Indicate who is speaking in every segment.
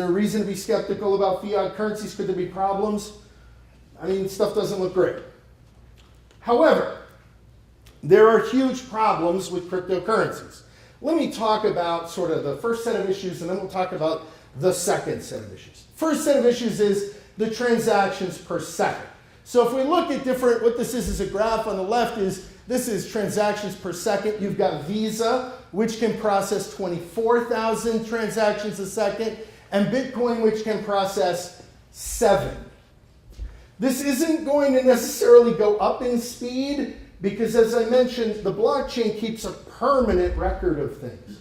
Speaker 1: there a reason to be skeptical about fiat currencies? Could there be problems? I mean, stuff doesn't look great. However, there are huge problems with cryptocurrencies. Let me talk about sort of the first set of issues, and then we'll talk about the second set of issues. First set of issues is the transactions per second. So if we look at different, what this is a graph on the left this is transactions per second. You've got Visa, which can process 24,000 transactions a second, and Bitcoin, which can process 7. This isn't going to necessarily go up in speed because, as I mentioned, the blockchain keeps a permanent record of things.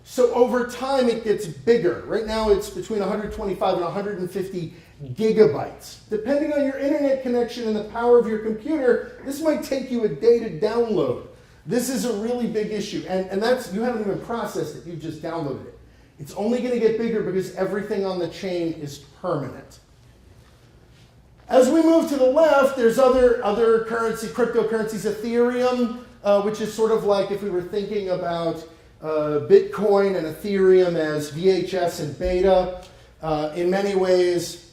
Speaker 1: So over time, it gets bigger. Right now, it's between 125 and 150 gigabytes. Depending on your internet connection and the power of your computer, this might take you a day to download. This is a really big issue. And that's, you haven't even processed it, you've just downloaded it. It's only going to get bigger because everything on the chain is permanent. As we move to the left, there's other cryptocurrencies, Ethereum, which is sort of like if we were thinking about Bitcoin and Ethereum as VHS and beta. In many ways,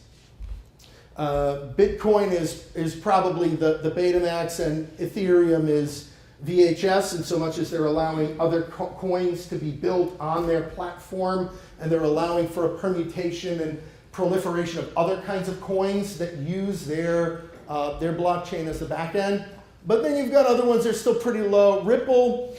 Speaker 1: Bitcoin is probably the Betamax and Ethereum is VHS, in so much as they're allowing other coins to be built on their platform, and they're allowing for a permutation and proliferation of other kinds of coins that use their blockchain as the back end. But then you've got other ones that are still pretty low. Ripple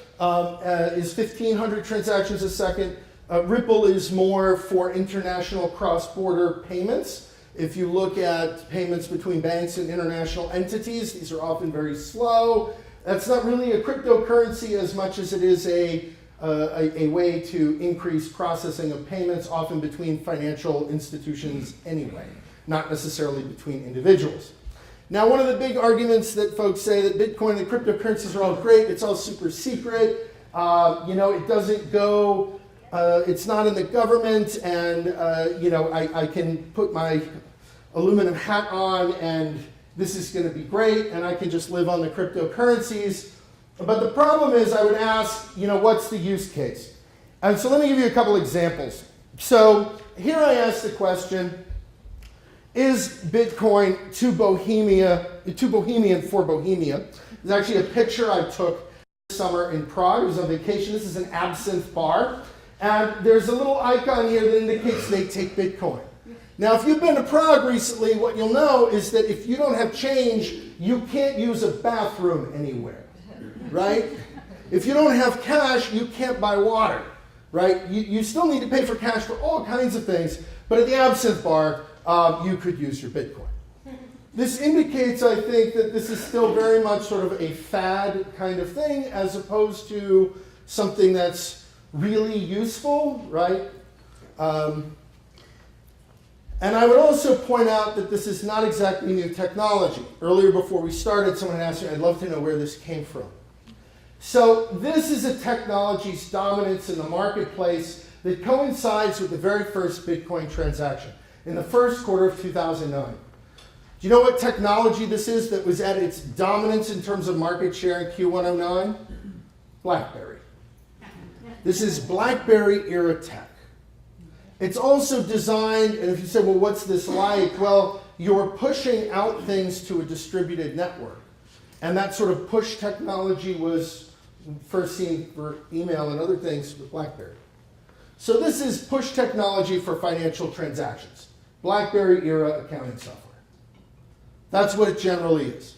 Speaker 1: is 1,500 transactions a second. Ripple is more for international cross-border payments. If you look at payments between banks and international entities, these are often very slow. That's not really a cryptocurrency as much as it is a way to increase processing of payments, often between financial institutions anyway, not necessarily between individuals. Now, one of the big arguments that folks say that Bitcoin and cryptocurrencies are all great, it's all super secret, it doesn't go, it's not in the government, and I can put my aluminum hat on and this is going to be great, and I can just live on the cryptocurrencies. But the problem is, I would ask, what's the use case? And so let me give you a couple examples. So here I ask the question, is Bitcoin too Bohemian for Bohemia? There's actually a picture I took this summer in Prague. I was on vacation. This is an absinthe bar. And there's a little icon here that indicates they take Bitcoin. Now, if you've been to Prague recently, what you'll know is that if you don't have change, you can't use a bathroom anywhere, right? If you don't have cash, you can't buy water, right? You still need to pay for cash for all kinds of things, but at the absinthe bar, you could use your Bitcoin. This indicates, I think, that this is still very much sort of a fad kind of thing as opposed to something that's really useful, right? And I would also point out that this is not exactly new technology. Earlier before we started, someone asked me, I'd love to know where this came from. So this is a technology's dominance in the marketplace that coincides with the very first Bitcoin transaction in the first quarter of 2009. Do you know what technology this is that was at its dominance in terms of market share in Q1 09? BlackBerry. This is BlackBerry era tech. It's also designed, and if you say, well, what's this like? Well, you're pushing out things to a distributed network. And that sort of push technology was first seen for email and other things with BlackBerry. So this is push technology for financial transactions. BlackBerry era accounting software. That's what it generally is.